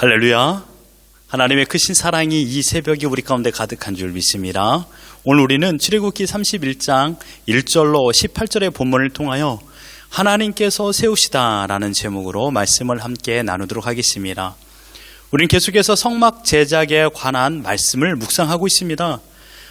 할렐루야. 하나님의 크신 사랑이 이 새벽에 우리 가운데 가득한 줄 믿습니다. 오늘 우리는 출애굽기 31장 1절로 18절의 본문을 통하여 하나님께서 세우시다라는 제목으로 말씀을 함께 나누도록 하겠습니다. 우리는 계속해서 성막 제작에 관한 말씀을 묵상하고 있습니다.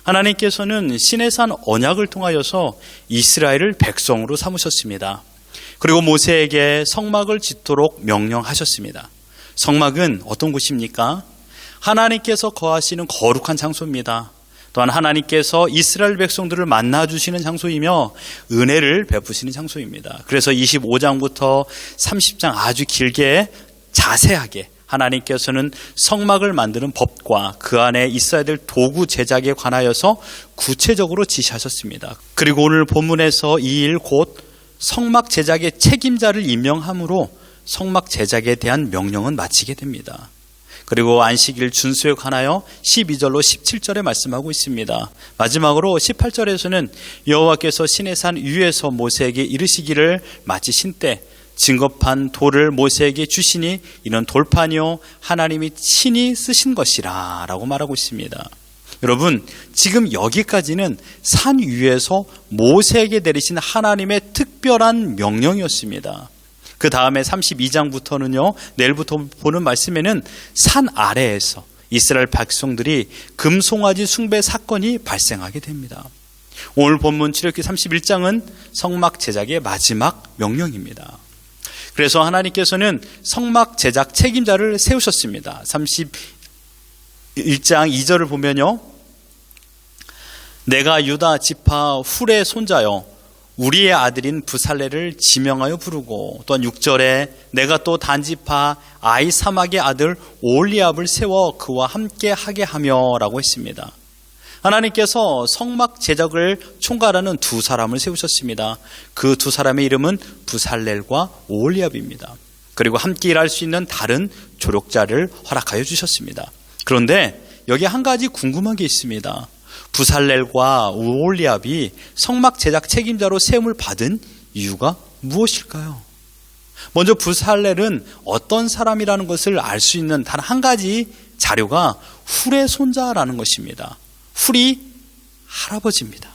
하나님께서는 시내산 언약을 통하여서 이스라엘을 백성으로 삼으셨습니다. 그리고 모세에게 성막을 짓도록 명령하셨습니다. 성막은 어떤 곳입니까? 하나님께서 거하시는 거룩한 장소입니다. 또한 하나님께서 이스라엘 백성들을 만나주시는 장소이며 은혜를 베푸시는 장소입니다. 그래서 25장부터 30장 아주 길게 자세하게 하나님께서는 성막을 만드는 법과 그 안에 있어야 될 도구 제작에 관하여서 구체적으로 지시하셨습니다. 그리고 오늘 본문에서 이 일 곧 성막 제작의 책임자를 임명함으로 성막 제작에 대한 명령은 마치게 됩니다. 그리고 안식일 준수에 관하여 12절로 17절에 말씀하고 있습니다. 마지막으로 18절에서는 여호와께서 시내산 위에서 모세에게 이르시기를 마치신 때 증거판 돌을 모세에게 주시니 이는 돌판이요 하나님이 친히 쓰신 것이라 라고 말하고 있습니다. 여러분, 지금 여기까지는 산 위에서 모세에게 내리신 하나님의 특별한 명령이었습니다. 그 다음에 32장부터는요, 내일부터 보는 말씀에는 산 아래에서 이스라엘 백성들이 금송아지 숭배 사건이 발생하게 됩니다. 오늘 본문 출애굽기 31장은 성막 제작의 마지막 명령입니다. 그래서 하나님께서는 성막 제작 책임자를 세우셨습니다. 31장 2절을 보면요, 내가 유다 지파 훌의 손자여 우리의 아들인 부살레를 지명하여 부르고, 또한 6절에 내가 또 단지파 아히사막의 아들 오홀리압을 세워 그와 함께 하게 하며 라고 했습니다. 하나님께서 성막 제작을 총괄하는 두 사람을 세우셨습니다. 그 두 사람의 이름은 부살렐과 오홀리압입니다. 그리고 함께 일할 수 있는 다른 조력자를 허락하여 주셨습니다. 그런데 여기 한 가지 궁금한 게 있습니다. 부살렐과 오홀리압이 성막 제작 책임자로 세움을 받은 이유가 무엇일까요? 먼저 부살렐은 어떤 사람이라는 것을 알 수 있는 단 한 가지 자료가 훌의 손자라는 것입니다. 훌이 할아버지입니다.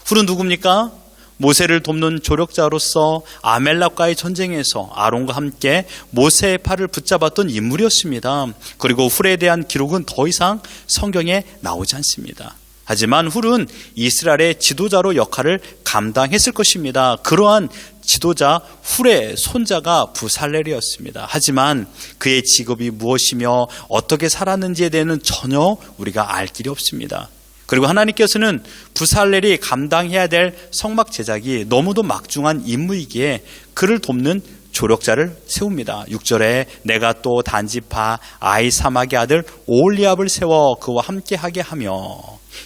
훌은 누굽니까? 모세를 돕는 조력자로서 아멜렉과의 전쟁에서 아론과 함께 모세의 팔을 붙잡았던 인물이었습니다. 그리고 훌에 대한 기록은 더 이상 성경에 나오지 않습니다. 하지만 훌은 이스라엘의 지도자로 역할을 감당했을 것입니다. 그러한 지도자 훌의 손자가 부살렐이었습니다. 하지만 그의 직업이 무엇이며 어떻게 살았는지에 대해서는 전혀 우리가 알 길이 없습니다. 그리고 하나님께서는 부살렐이 감당해야 될 성막 제작이 너무도 막중한 임무이기에 그를 돕는 조력자를 세웁니다. 6절에 내가 또 단지파 아히사막의 아들 오홀리압을 세워 그와 함께 하게 하며,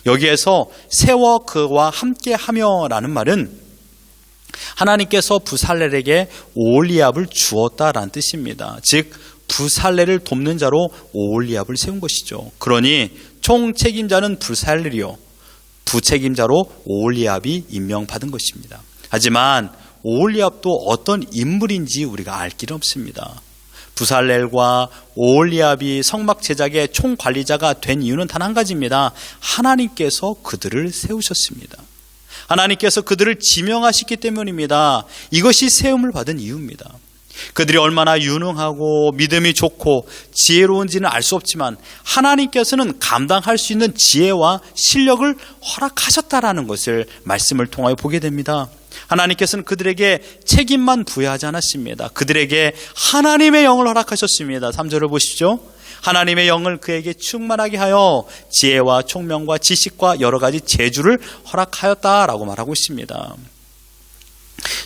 여기에서 세워 그와 함께 하며 라는 말은 하나님께서 부살렐에게 오홀리압을 주었다라는 뜻입니다. 즉 부살렐을 돕는 자로 오홀리압을 세운 것이죠. 그러니 총 책임자는 부살렐이요, 부책임자로 오홀리압이 임명받은 것입니다. 하지만 오홀리압도 어떤 인물인지 우리가 알 길은 없습니다. 부살렐과 오홀리압이 성막 제작의 총관리자가 된 이유는 단 한 가지입니다. 하나님께서 그들을 세우셨습니다. 하나님께서 그들을 지명하셨기 때문입니다. 이것이 세움을 받은 이유입니다. 그들이 얼마나 유능하고 믿음이 좋고 지혜로운지는 알 수 없지만 하나님께서는 감당할 수 있는 지혜와 실력을 허락하셨다라는 것을 말씀을 통하여 보게 됩니다. 하나님께서는 그들에게 책임만 부여하지 않았습니다. 그들에게 하나님의 영을 허락하셨습니다. 3절을 보십시오. 하나님의 영을 그에게 충만하게 하여 지혜와 총명과 지식과 여러 가지 재주를 허락하였다라고 말하고 있습니다.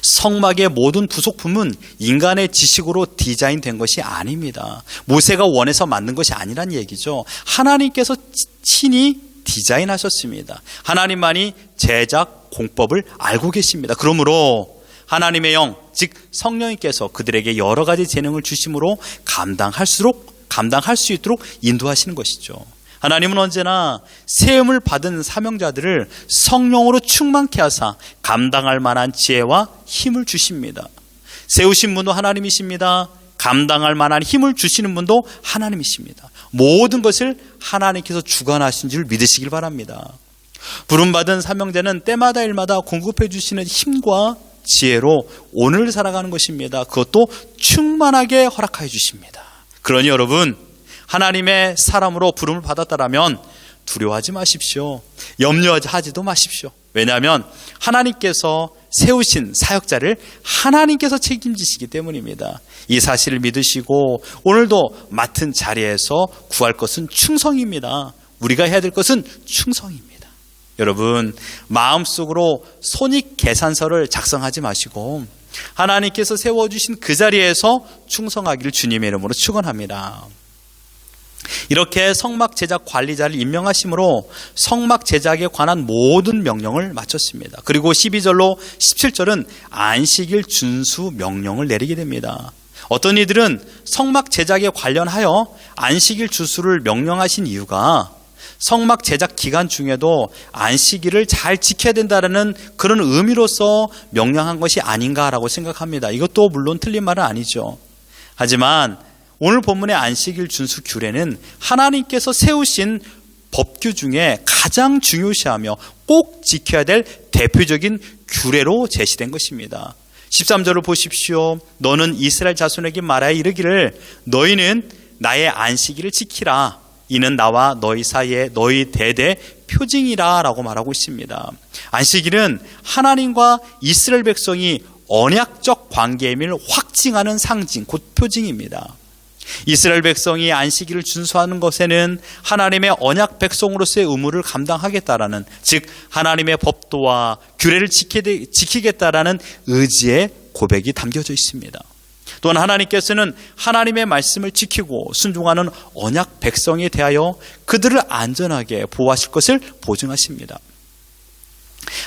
성막의 모든 부속품은 인간의 지식으로 디자인된 것이 아닙니다. 모세가 원해서 만든 것이 아니란 얘기죠. 하나님께서 친히 디자인하셨습니다. 하나님만이 제작 공법을 알고 계십니다. 그러므로 하나님의 영, 즉 성령님께서 그들에게 여러 가지 재능을 주심으로 감당할 수 있도록 인도하시는 것이죠. 하나님은 언제나 세움을 받은 사명자들을 성령으로 충만케 하사 감당할 만한 지혜와 힘을 주십니다. 세우신 분도 하나님이십니다. 감당할 만한 힘을 주시는 분도 하나님이십니다. 모든 것을 하나님께서 주관하신 줄 믿으시길 바랍니다. 부름받은 사명자는 때마다 일마다 공급해 주시는 힘과 지혜로 오늘 살아가는 것입니다. 그것도 충만하게 허락하여 주십니다. 그러니 여러분, 하나님의 사람으로 부름을 받았다라면 두려워하지 마십시오. 염려하지도 마십시오. 왜냐하면 하나님께서 세우신 사역자를 하나님께서 책임지시기 때문입니다. 이 사실을 믿으시고 오늘도 맡은 자리에서 구할 것은 충성입니다. 우리가 해야 될 것은 충성입니다. 여러분, 마음속으로 손익계산서를 작성하지 마시고 하나님께서 세워주신 그 자리에서 충성하기를 주님의 이름으로 축원합니다. 이렇게 성막 제작 관리자를 임명하심으로 성막 제작에 관한 모든 명령을 마쳤습니다. 그리고 12절로 17절은 안식일 준수 명령을 내리게 됩니다. 어떤 이들은 성막 제작에 관련하여 안식일 준수를 명령하신 이유가 성막 제작 기간 중에도 안식일을 잘 지켜야 된다는 그런 의미로서 명령한 것이 아닌가라고 생각합니다. 이것도 물론 틀린 말은 아니죠. 하지만 오늘 본문의 안식일 준수 규례는 하나님께서 세우신 법규 중에 가장 중요시하며 꼭 지켜야 될 대표적인 규례로 제시된 것입니다. 13절을 보십시오. 너는 이스라엘 자손에게 말하여 이르기를 너희는 나의 안식일을 지키라. 이는 나와 너희 사이에 너희 대대 표징이라 라고 말하고 있습니다. 안식일은 하나님과 이스라엘 백성이 언약적 관계임을 확증하는 상징, 곧 표징입니다. 이스라엘 백성이 안식일을 준수하는 것에는 하나님의 언약 백성으로서의 의무를 감당하겠다라는, 즉 하나님의 법도와 규례를 지키겠다라는 의지의 고백이 담겨져 있습니다. 또한 하나님께서는 하나님의 말씀을 지키고 순종하는 언약 백성에 대하여 그들을 안전하게 보호하실 것을 보증하십니다.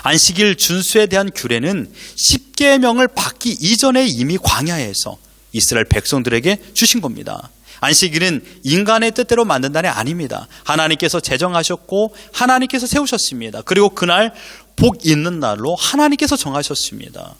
안식일 준수에 대한 규례는 십계명을 받기 이전에 이미 광야에서 이스라엘 백성들에게 주신 겁니다. 안식일은 인간의 뜻대로 만든 날이 아닙니다. 하나님께서 제정하셨고 하나님께서 세우셨습니다. 그리고 그날 복 있는 날로 하나님께서 정하셨습니다.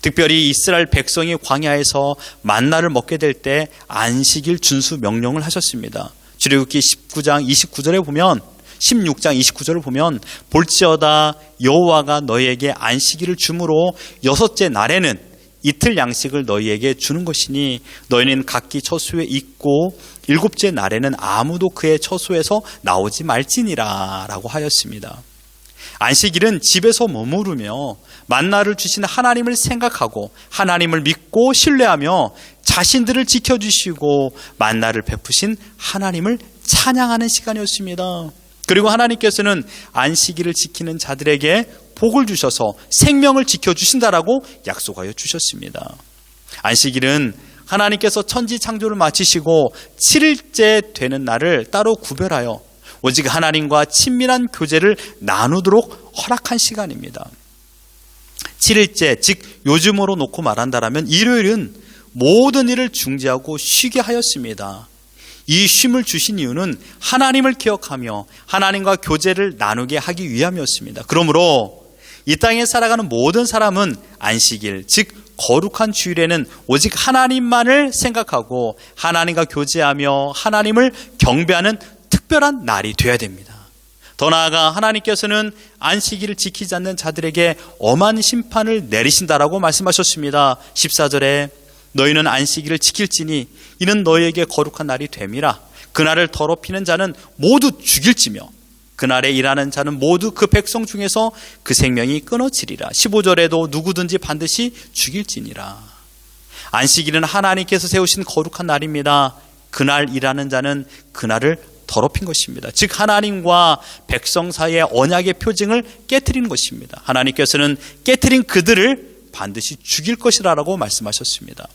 특별히 이스라엘 백성이 광야에서 만나를 먹게 될 때 안식일 준수 명령을 하셨습니다. 출애굽기 19장 29절에 보면 16장 29절을 보면 볼지어다 여호와가 너희에게 안식일을 주므로 여섯째 날에는 이틀 양식을 너희에게 주는 것이니 너희는 각기 처소에 있고 일곱째 날에는 아무도 그의 처소에서 나오지 말지니라 라고 하였습니다. 안식일은 집에서 머무르며 만나를 주신 하나님을 생각하고 하나님을 믿고 신뢰하며 자신들을 지켜주시고 만나를 베푸신 하나님을 찬양하는 시간이었습니다. 그리고 하나님께서는 안식일을 지키는 자들에게 복을 주셔서 생명을 지켜주신다라고 약속하여 주셨습니다. 안식일은 하나님께서 천지 창조를 마치시고 7일째 되는 날을 따로 구별하여 오직 하나님과 친밀한 교제를 나누도록 허락한 시간입니다. 7일째, 즉 요즘으로 놓고 말한다면 일요일은 모든 일을 중지하고 쉬게 하였습니다. 이 쉼을 주신 이유는 하나님을 기억하며 하나님과 교제를 나누게 하기 위함이었습니다. 그러므로 이 땅에 살아가는 모든 사람은 안식일, 즉 거룩한 주일에는 오직 하나님만을 생각하고 하나님과 교제하며 하나님을 경배하는 특별한 날이 되어야 됩니다. 더 나아가 하나님께서는 안식일을 지키지 않는 자들에게 엄한 심판을 내리신다라고 말씀하셨습니다. 14절에 너희는 안식일을 지킬지니 이는 너희에게 거룩한 날이 됨이라. 그날을 더럽히는 자는 모두 죽일지며 그날에 일하는 자는 모두 그 백성 중에서 그 생명이 끊어지리라. 15절에도 누구든지 반드시 죽일지니라. 안식일은 하나님께서 세우신 거룩한 날입니다. 그날 일하는 자는 그날을 더럽힌 것입니다. 즉 하나님과 백성 사이의 언약의 표징을 깨트리는 것입니다. 하나님께서는 깨트린 그들을 반드시 죽일 것이라고 말씀하셨습니다.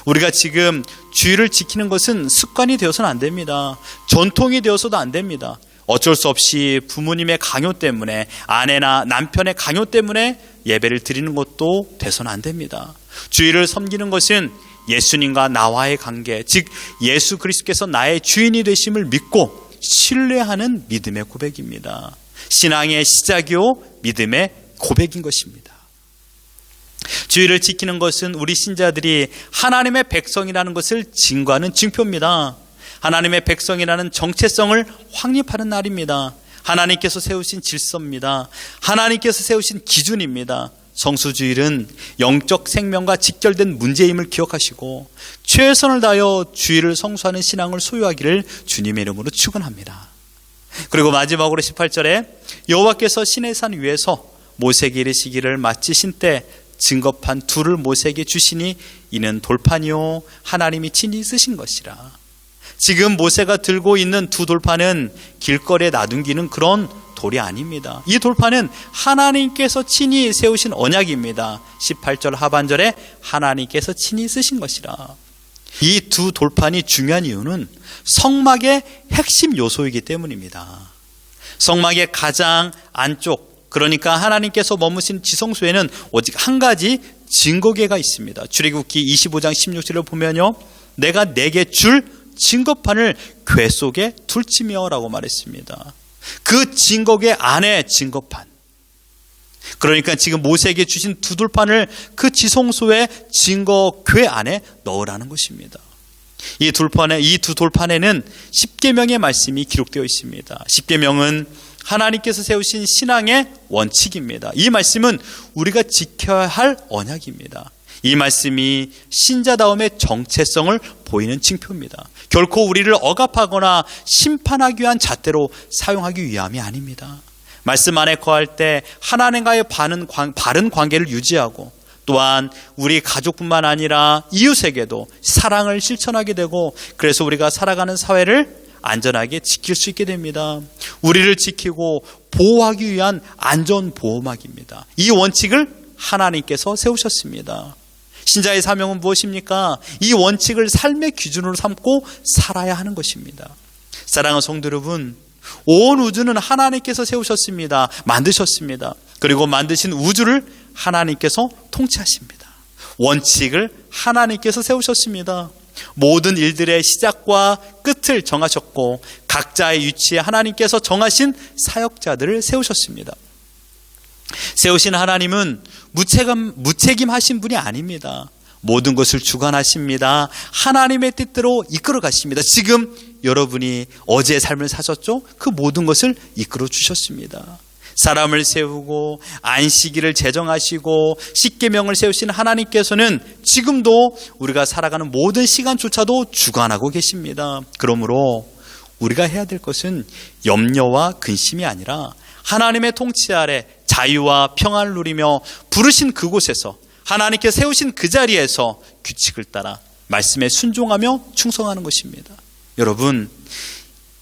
우리가 지금 주일을 지키는 것은 습관이 되어서는 안 됩니다. 전통이 되어서도 안 됩니다. 어쩔 수 없이 부모님의 강요 때문에, 아내나 남편의 강요 때문에 예배를 드리는 것도 돼서는 안 됩니다. 주일을 섬기는 것은 예수님과 나와의 관계, 즉 예수 그리스도께서 나의 주인이 되심을 믿고 신뢰하는 믿음의 고백입니다. 신앙의 시작이요 믿음의 고백인 것입니다. 주의를 지키는 것은 우리 신자들이 하나님의 백성이라는 것을 증거하는 증표입니다. 하나님의 백성이라는 정체성을 확립하는 날입니다. 하나님께서 세우신 질서입니다. 하나님께서 세우신 기준입니다. 성수주일은 영적 생명과 직결된 문제임을 기억하시고 최선을 다하여 주일을 성수하는 신앙을 소유하기를 주님의 이름으로 축원합니다. 그리고 마지막으로 18절에 여호와께서 시내산 위에서 모세에게 이르시기를 마치신 때 증거판 둘을 모세에게 주시니 이는 돌판이요 하나님이 친히 쓰신 것이라. 지금 모세가 들고 있는 두 돌판은 길거리에 놔둔기는 그런 돌이 아닙니다. 이 돌판은 하나님께서 친히 세우신 언약입니다. 18절 하반절에 하나님께서 친히 쓰신 것이라. 이 두 돌판이 중요한 이유는 성막의 핵심 요소이기 때문입니다. 성막의 가장 안쪽, 그러니까 하나님께서 머무신 지성소에는 오직 한 가지 증거궤가 있습니다. 출애굽기 25장 16절을 보면요, 내가 내게 줄 증거판을 궤 속에 둘지며 라고 말했습니다. 그 증거궤 안에 증거판, 그러니까 지금 모세에게 주신 두 돌판을 그 지성소의 증거궤 안에 넣으라는 것입니다. 이 두 돌판에는 십계명의 말씀이 기록되어 있습니다. 십계명은 하나님께서 세우신 신앙의 원칙입니다. 이 말씀은 우리가 지켜야 할 언약입니다. 이 말씀이 신자다움의 정체성을 보이는 징표입니다. 결코 우리를 억압하거나 심판하기 위한 잣대로 사용하기 위함이 아닙니다. 말씀 안에 거할 때 하나님과의 바른 관계를 유지하고 또한 우리 가족뿐만 아니라 이웃에게도 사랑을 실천하게 되고 그래서 우리가 살아가는 사회를 안전하게 지킬 수 있게 됩니다. 우리를 지키고 보호하기 위한 안전보호막입니다. 이 원칙을 하나님께서 세우셨습니다. 신자의 사명은 무엇입니까? 이 원칙을 삶의 기준으로 삼고 살아야 하는 것입니다. 사랑하는 성도 여러분, 온 우주는 하나님께서 세우셨습니다. 만드셨습니다. 그리고 만드신 우주를 하나님께서 통치하십니다. 원칙을 하나님께서 세우셨습니다. 모든 일들의 시작과 끝을 정하셨고 각자의 위치에 하나님께서 정하신 사역자들을 세우셨습니다. 세우신 하나님은 무책임하신 분이 아닙니다. 모든 것을 주관하십니다. 하나님의 뜻대로 이끌어 가십니다. 지금 여러분이 어제의 삶을 사셨죠? 그 모든 것을 이끌어 주셨습니다. 사람을 세우고 안식일을 제정하시고 십계명을 세우신 하나님께서는 지금도 우리가 살아가는 모든 시간조차도 주관하고 계십니다. 그러므로 우리가 해야 될 것은 염려와 근심이 아니라 하나님의 통치 아래 자유와 평안을 누리며 부르신 그곳에서 하나님께 세우신 그 자리에서 규칙을 따라 말씀에 순종하며 충성하는 것입니다. 여러분,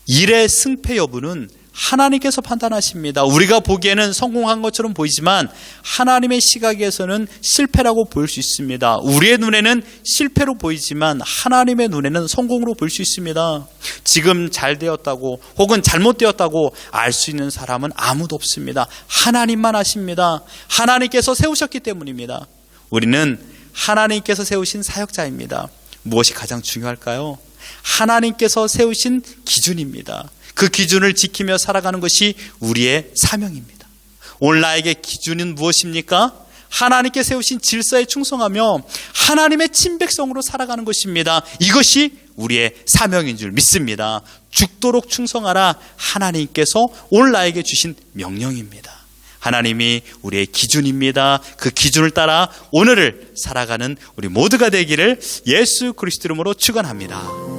일의 승패 여부는 하나님께서 판단하십니다. 우리가 보기에는 성공한 것처럼 보이지만 하나님의 시각에서는 실패라고 보일 수 있습니다. 우리의 눈에는 실패로 보이지만 하나님의 눈에는 성공으로 보일 수 있습니다. 지금 잘 되었다고 혹은 잘못되었다고 알 수 있는 사람은 아무도 없습니다. 하나님만 아십니다. 하나님께서 세우셨기 때문입니다. 우리는 하나님께서 세우신 사역자입니다. 무엇이 가장 중요할까요? 하나님께서 세우신 기준입니다. 그 기준을 지키며 살아가는 것이 우리의 사명입니다. 오늘 나에게 기준은 무엇입니까? 하나님께 세우신 질서에 충성하며 하나님의 친백성으로 살아가는 것입니다. 이것이 우리의 사명인 줄 믿습니다. 죽도록 충성하라, 하나님께서 오늘 나에게 주신 명령입니다. 하나님이 우리의 기준입니다. 그 기준을 따라 오늘을 살아가는 우리 모두가 되기를 예수 그리스도 이름으로 축원합니다.